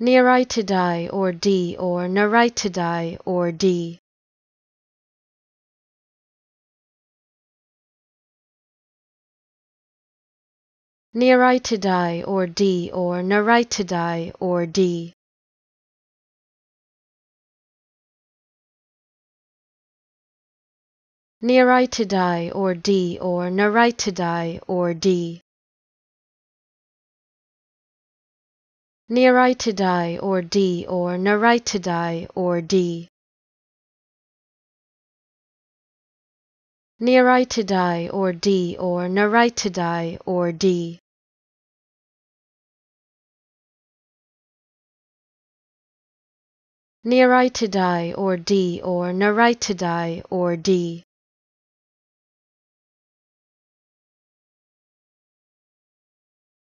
Neritidae or D or Neritidae or D. Neritidae or D or Neritidae or D. Neritidae or D or Neritidae or D. Neritidae or D or Neritidae or D. Neritidae or D or Neritidae or D. Neritidae or D or Neritidae or D.